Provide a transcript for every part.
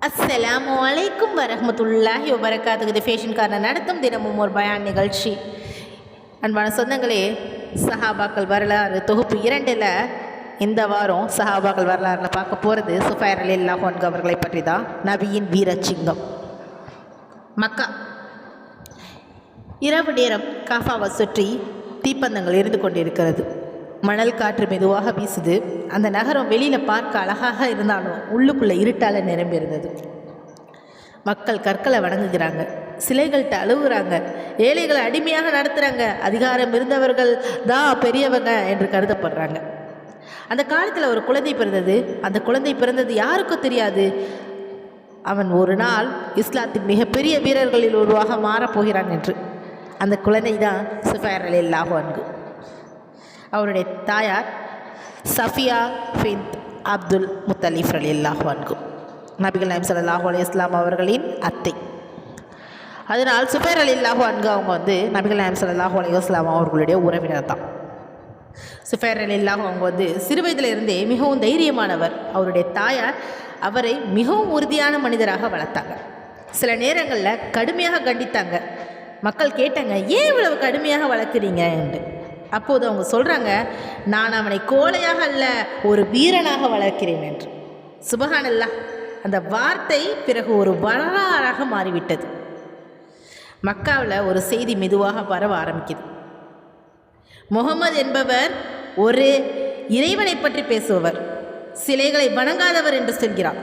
அஸ்ஸலாமு அலைக்கும் வரஹ்மத்துல்லாஹி வபரகாத்துஹு. இது ஃபேஷன் கார்னர் நடத்தும் தினமும் ஒரு பயான் நிகழ்ச்சி. அன்பான சொந்தங்களே, சஹாபாக்கள் வரலாறு தொகுப்பு 2ல் இந்த வாரம் சஹாபாக்கள் வரலாறில் பார்க்க போகிறது சுஃபைர் ரலியல்லாஹு அன்ஹு அவர்களை பற்றி தான். நபியின் வீரச்சிங்கம். மக்கா இரவு நேரம் காஃபாவை சுற்றி தீப்பந்தங்கள் எரிந்து கொண்டிருக்கிறது. மணல் காற்று மெதுவாக வீசுது. அந்த நகரம் வெளியில் பார்க்க அழகாக இருந்தாலும் உள்ளுக்குள்ளே இருட்டால் நிரம்பி இருந்தது. மக்கள் கற்களை வணங்குகிறாங்க, சிலைகள்கிட்ட அழுகுறாங்க, ஏழைகளை அடிமையாக நடத்துகிறாங்க, அதிகாரம் இருந்தவர்கள் தான் பெரியவங்க என்று கருதப்படுறாங்க. அந்த காலத்தில் ஒரு குழந்தை பிறந்தது. அந்த குழந்தை பிறந்தது யாருக்கும் தெரியாது. அவன் ஒரு நாள் இஸ்லாத்தின் மிகப்பெரிய வீரர்களில் ஒருவாக மாறப்போகிறான் என்று. அந்த குழந்தை தான் சுஃபைர் ரலியல்லாஹு அன்ஹு. அவருடைய தாயார் சஃபியா பின்த் அப்துல் முத்தலிஃப் ரலியல்லாஹு அன்ஹு, நபிகள் நாயகம் ஸல்லல்லாஹு அலைஹி வஸல்லம் அவர்களின் அத்தை. அதனால் சுஃபைர் ரலியல்லாஹு அன்ஹு அவங்க நபிகள் நாயகம் ஸல்லல்லாஹு அலைஹி வஸல்லம் அவர்களுடைய உறவினர் தான். சுஃபைர் ரலியல்லாஹு அவங்க சிறு வயதிலிருந்தே மிகவும் தைரியமானவர். அவருடைய தாயார் அவரை மிகவும் உறுதியான மனிதராக வளர்த்தாங்க. சில நேரங்களில் கடுமையாக கண்டித்தாங்க. மக்கள் கேட்டாங்க, ஏன் இவ்வளவு கடுமையாக வளர்க்குறீங்க என்று. அப்போது அவங்க சொல்கிறாங்க, நான் அவனை கோழையாக அல்ல, ஒரு வீரனாக வளர்க்கிறேன் என்று. சுபஹானல்லாஹ். அந்த வார்த்தை பிறகு ஒரு வரலாறாக மாறிவிட்டது. மக்காவில் ஒரு செய்தி மெதுவாக பரவ ஆரம்பிக்குது. முகமது என்பவர் ஒரு இறைவனை பற்றி பேசுபவர், சிலைகளை வணங்காதவர் என்று சொல்கிறார்.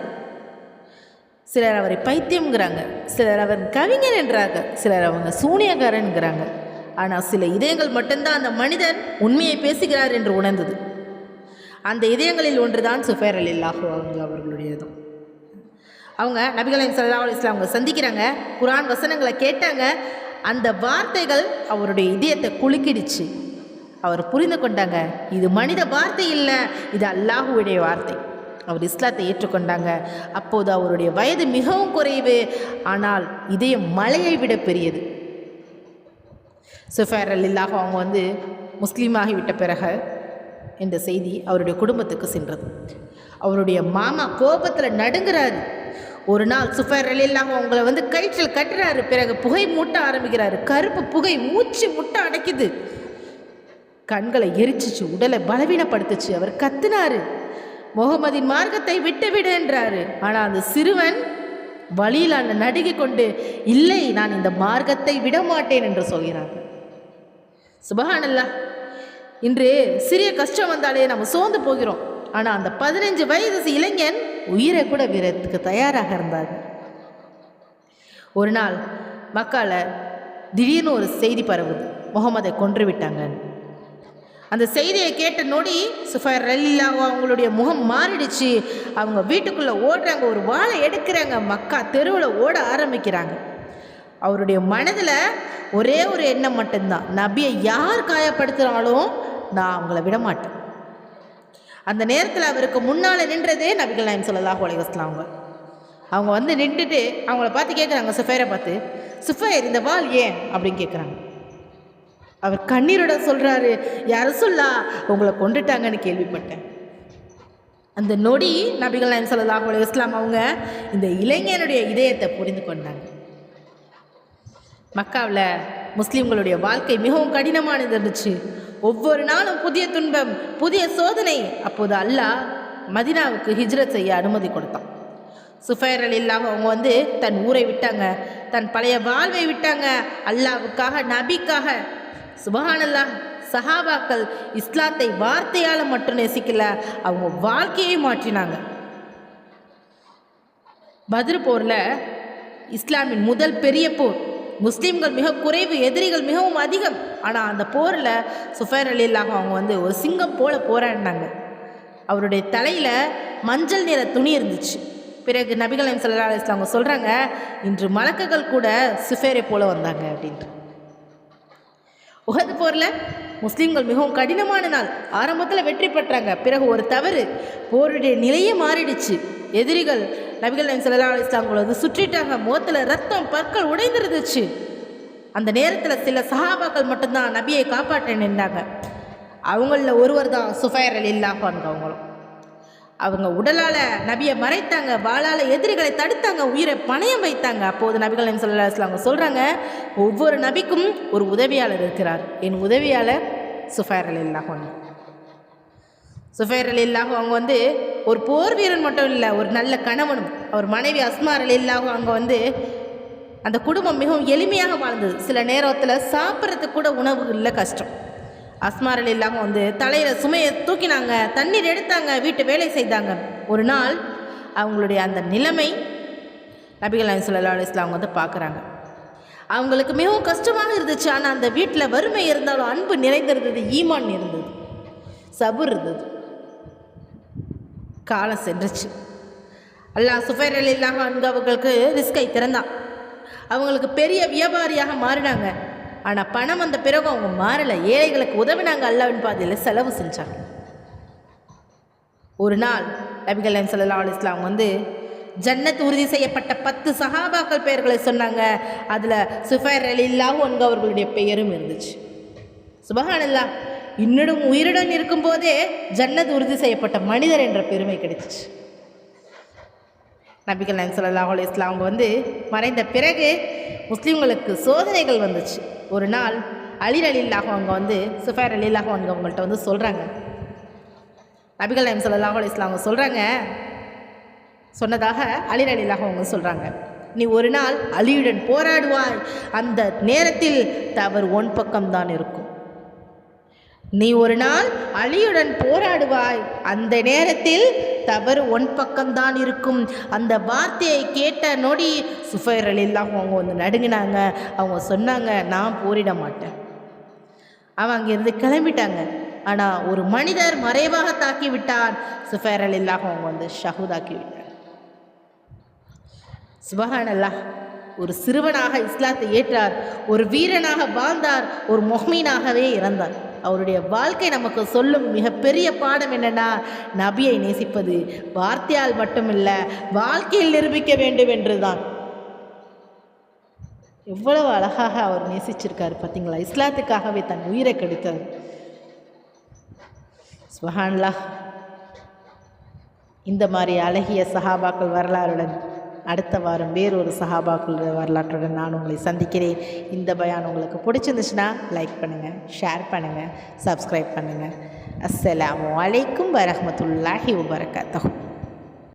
சிலர் அவரை பைத்தியம்ங்கிறாங்க, சிலர் அவர் கவிஞன் என்றாங்க, சிலர் அவங்க சூனியக்காரன்கிறாங்க. ஆனால் சில இதயங்கள் மட்டும்தான் அந்த மனிதன் உண்மையை பேசுகிறார் என்று உணர்ந்தது. அந்த இதயங்களில் ஒன்று தான் சுஃபைர் ரலியல்லாஹு அன்ஹு அவர்களுடையதும். அவங்க நபிகள் நாயகம் ஸல்லல்லாஹு அலைஹி வஸல்லம் அவங்க சந்திக்கிறாங்க. குர்ஆன் வசனங்களை கேட்டாங்க. அந்த வார்த்தைகள் அவருடைய இதயத்தை குலுக்கிடுச்சு. அவர் புரிந்து கொண்டாங்க, இது மனித வார்த்தை இல்லை, இது அல்லாஹுடைய வார்த்தை. அவர் இஸ்லாத்தை ஏற்றுக்கொண்டாங்க. அப்போது அவருடைய வயது மிகவும் குறைவு, ஆனால் இதயம் மலையை விட பெரியது. சுஃபைர் ரலியல்லாஹு அவங்க முஸ்லீமாகிவிட்ட பிறகு இந்த செய்தி அவருடைய குடும்பத்துக்கு சென்றது. அவருடைய மாமா கோபத்தில் நடுங்கிறாரு. ஒரு நாள் சுஃபைர் ரலியல்லாஹு அவங்கள கயிற்றில் கட்டுறாரு. பிறகு புகை மூட்ட ஆரம்பிக்கிறாரு. கருப்பு புகை மூச்சு முட்ட அடைக்குது. கண்களை எரிச்சிச்சு, உடலை பலவீனப்படுத்துச்சு. அவர் கத்துனாரு, முகமதின் மார்க்கத்தை விட்டுவிடு என்றாரு. ஆனால் அந்த சிறுவன் வழியில் நடுங்கி கொண்டு, இல்லை, நான் இந்த மார்க்கத்தை விடமாட்டேன் என்று சொல்கிறார். சுபஹானல்லாஹ். இன்று சிறிய கஷ்டம் வந்தாலே நம்ம சோர்ந்து போகிறோம். ஆனால் அந்த 15 வயது இளைஞன் உயிரை கூட வீரத்துக்கு தயாராக இருந்தார். ஒரு நாள் மக்கால திடீர்னு ஒரு செய்தி பரவுது, முகமதை கொன்று விட்டாங்க. அந்த செய்தியை கேட்ட நொடி சுஃபைர் ரலியல்லாஹு அவங்களுடைய முகம் மாறிடுச்சு. அவங்க வீட்டுக்குள்ளே ஓடுறாங்க, ஒரு வாளை எடுக்கிறாங்க, மக்கா தெருவில் ஓட ஆரம்பிக்கிறாங்க. அவருடைய மனதில் ஒரே ஒரு எண்ணம் மட்டும்தான், நபியை யார் காயப்படுத்துகிறாலும் நான் அவங்கள விட மாட்டேன். அந்த நேரத்தில் அவருக்கு முன்னால் நின்றதே நபிகள் நாயகம் ஸல்லல்லாஹு அலைஹி வஸல்லம். அவங்க நின்றுட்டு அவங்கள பார்த்து கேட்குறாங்க, சுஃபைரை பார்த்து, சுஃபைர், இந்த வாள் ஏன் அப்படின்னு கேட்குறாங்க. அவர் கண்ணீரோட சொல்கிறாரு, யார் சொல்லா உங்களை கொண்டுட்டாங்கன்னு கேள்விப்பட்டேன். அந்த நொடி நபிகள் நாயகம் ஸல்லல்லாஹு அலைஹி வஸல்லம் அவங்க இந்த இளைஞனுடைய இதயத்தை புரிந்து கொண்டாங்க. மக்காவில் முஸ்லீம்களுடைய வாழ்க்கை மிகவும் கடினமானது இருந்துச்சு. ஒவ்வொரு நாளும் புதிய துன்பம், புதிய சோதனை. அப்போது அல்லாஹ் மதீனாவுக்கு ஹிஜ்ரத் செய்ய அனுமதி கொடுத்தான். சுஃபைர் ரலியல்லாஹு அவங்க தன் ஊரை விட்டாங்க, தன் பழைய வாழ்வை விட்டாங்க, அல்லாஹ்வுக்காக, நபிக்காக. சுபஹானல்லாஹ். சஹாபாக்கள் இஸ்லாத்தை வார்த்தையால் மட்டும் நேசிக்கல, அவங்க வாழ்க்கையை மாற்றினாங்க. பத்ர் போரில் இஸ்லாமின் முதல் பெரிய போர். முஸ்லீம்கள் மிக குறைவு, எதிரிகள் மிகவும் அதிகம். ஆனால் அந்த போரில் சுஃபைர் ரலியல்லாஹு அவங்க ஒரு சிங்கம் போல போராடினாங்க. அவருடைய தலையில் மஞ்சள் நிற துணி இருந்துச்சு. பிறகு நபிகள் நாயகம் ஸல்லல்லாஹு அலைஹி வஸல்லம் அவங்க சொல்கிறாங்க, இன்று மலக்குகள் கூட சுஃபைரை போல வந்தாங்க அப்படின்ட்டு. உஹது போரில் முஸ்லீம்கள் மிகவும் கடினமான நாள். ஆரம்பத்தில் வெற்றி பெற்றாங்க. பிறகு ஒரு தவறு, போருடைய நிலையே மாறிடுச்சு. எதிரிகள் நபிகள் நாயகம் ஸல்லல்லாஹு அலைஹி வஸல்லம் அவங்கள சுற்றிட்டாங்க. முகத்தில் ரத்தம், பற்கள் உடைந்துருந்துச்சு. அந்த நேரத்தில் சில சஹாபாக்கள் மட்டும்தான் நபியை காப்பாற்ற நின்றாங்க. அவங்களில் ஒருவர் தான் சுஃபைர் ரலியல்லாஹு அன்ஹு அவங்களும். அவங்க உடலால் நபியை மறைத்தாங்க, வாளால் எதிரிகளை தடுத்தாங்க, உயிரை பணயம் வைத்தாங்க. அப்போது நபிகள் நாயகம் ஸல்லல்லாஹு அலைஹி வஸல்லம் அவங்க சொல்கிறாங்க, ஒவ்வொரு நபிக்கும் ஒரு உதவியாளர் இருக்கிறார். என் உதவியாளர் சுஃபைர் ரலியல்லாஹு அன்ஹு. சுஃபைர் ரலியல்லாஹு அவங்க ஒரு போர் வீரன் மட்டும் இல்லை, ஒரு நல்ல கணவனும். அவர் மனைவி அஸ்மா ரலியல்லாஹு அவங்க அந்த குடும்பம் மிகவும் எளிமையாக வாழ்ந்தது. சில நேரத்தில் சாப்பிட்றதுக்கு கூட உணவு இல்லை, கஷ்டம். அஸ்மா ரலியல்லாஹு தலையில் சுமையை தூக்கினாங்க, தண்ணீர் எடுத்தாங்க, வீட்டு வேலை செய்தாங்க. ஒரு நாள் அவங்களுடைய அந்த நிலைமை நபிகள் நாயகம் ஸல்லல்லாஹு அலைஹி வஸல்லம் அவங்க பார்க்குறாங்க. அவங்களுக்கு மிகவும் கஷ்டமாக இருந்துச்சு. ஆனால் அந்த வீட்டில் வறுமை இருந்தாலும் அன்பு நிறைந்திருந்தது, ஈமான் இருந்தது, சபுர் இருந்தது. காலம் சென்றுச்சு. அல்லாஹ் சுஃபைர் ரலியல்லாஹு அன்ஹு அவர்களுக்கு ரிஸ்கை திறந்தான். அவங்களுக்கு பெரிய வியாபாரியாக மாறினாங்க. ஆனால் பணம் வந்த பிறகு அவங்க மாறலை, ஏழைகளுக்கு உதவினாங்க, அல்லாஹ்வின் பாதையில் செலவு செஞ்சாங்க. ஒரு நாள் நபிகள் நாயகம் ஸல்லல்லாஹு அலைஹி வஸல்லம் அவங்க ஜன்னத் உறுதி செய்யப்பட்ட 10 சஹாபாக்கள் பெயர்களை சொன்னாங்க. அதில் சுஃபைர் ரலியல்லாஹு அன்ஹு அவர்களுடைய பெயரும் இருந்துச்சு. சுப்ஹானல்லாஹ், இன்னும் உயிருடன் இருக்கும்போதே ஜன்னத் உறுதி செய்யப்பட்ட மனிதர் என்ற பெருமை கிடைச்சிச்சு. நபிகள் நாயகம் ஸல்லல்லாஹு அலைஹி வஸல்லம் அவங்க மறைந்த பிறகு முஸ்லீம்களுக்கு சோதனைகள் வந்துச்சு. ஒரு நாள் அலி ரலியல்லாஹு அவங்க சுஃபைர் ரலியல்லாஹு அன்ஹு அவங்கள்ட்ட சொல்கிறாங்க. நபிகள் நாயகம் ஸல்லல்லாஹு அலைஹி வஸல்லம் அவங்க சொல்கிறாங்க, சொன்னதாக அலி ரலியல்லாஹு அவங்க சொல்கிறாங்க, நீ ஒரு நாள் அலியுடன் போராடுவாய், அந்த நேரத்தில் தவறு உன் பக்கம்தான் இருக்கும். நீ ஒரு நாள் அலியுடன் போராடுவாய், அந்த நேரத்தில் தவறு உன் பக்கம்தான் இருக்கும். அந்த வார்த்தையை கேட்ட நொடி சுஃபைர் ரலியல்லாஹு அவங்க நடுங்கினாங்க. அவங்க சொன்னாங்க, நான் போரிட மாட்டேன். அவன் அங்கேருந்து கிளம்பிட்டாங்க. ஆனால் ஒரு மனிதர் மறைவாக தாக்கி விட்டான். சுஃபைர் ரலியல்லாஹு அவங்க ஷஹூதாக்கி விட்டார். சுப்ஹானல்லாஹ், ஒரு சிறுவனாக இஸ்லாத்தை ஏற்றார், ஒரு வீரனாக வாழ்ந்தார், ஒரு முஹ்மீனாகவே இறந்தார். அவருடைய வாழ்க்கை நமக்கு சொல்லும் மிகப்பெரிய பாடம் என்னென்னா, நபியை நேசிப்பது வார்த்தையால் மட்டுமில்லை, வாழ்க்கையில் நிரூபிக்க வேண்டும் என்றுதான். எவ்வளவு அழகாக அவர் நேசிச்சிருக்காரு பார்த்தீங்களா, இஸ்லாத்துக்காகவே தன் உயிரை கெடுத்தார். சுப்ஹானல்லாஹ். இந்த மாதிரி அழகிய சஹாபாக்கள் வரலாறுடன் அடுத்த வாரம் வேறொரு சஹாபாக்கள் வரலாற்றுடன் நான் உங்களை சந்திக்கிறேன். இந்த பயான் உங்களுக்கு பிடிச்சிருந்துச்சுன்னா லைக் பண்ணுங்கள், ஷேர் பண்ணுங்கள், சப்ஸ்கிரைப் பண்ணுங்கள். அஸ்ஸலாமு அலைக்கும் வரஹ்மத்துல்லாஹி வபரகாத்துஹு.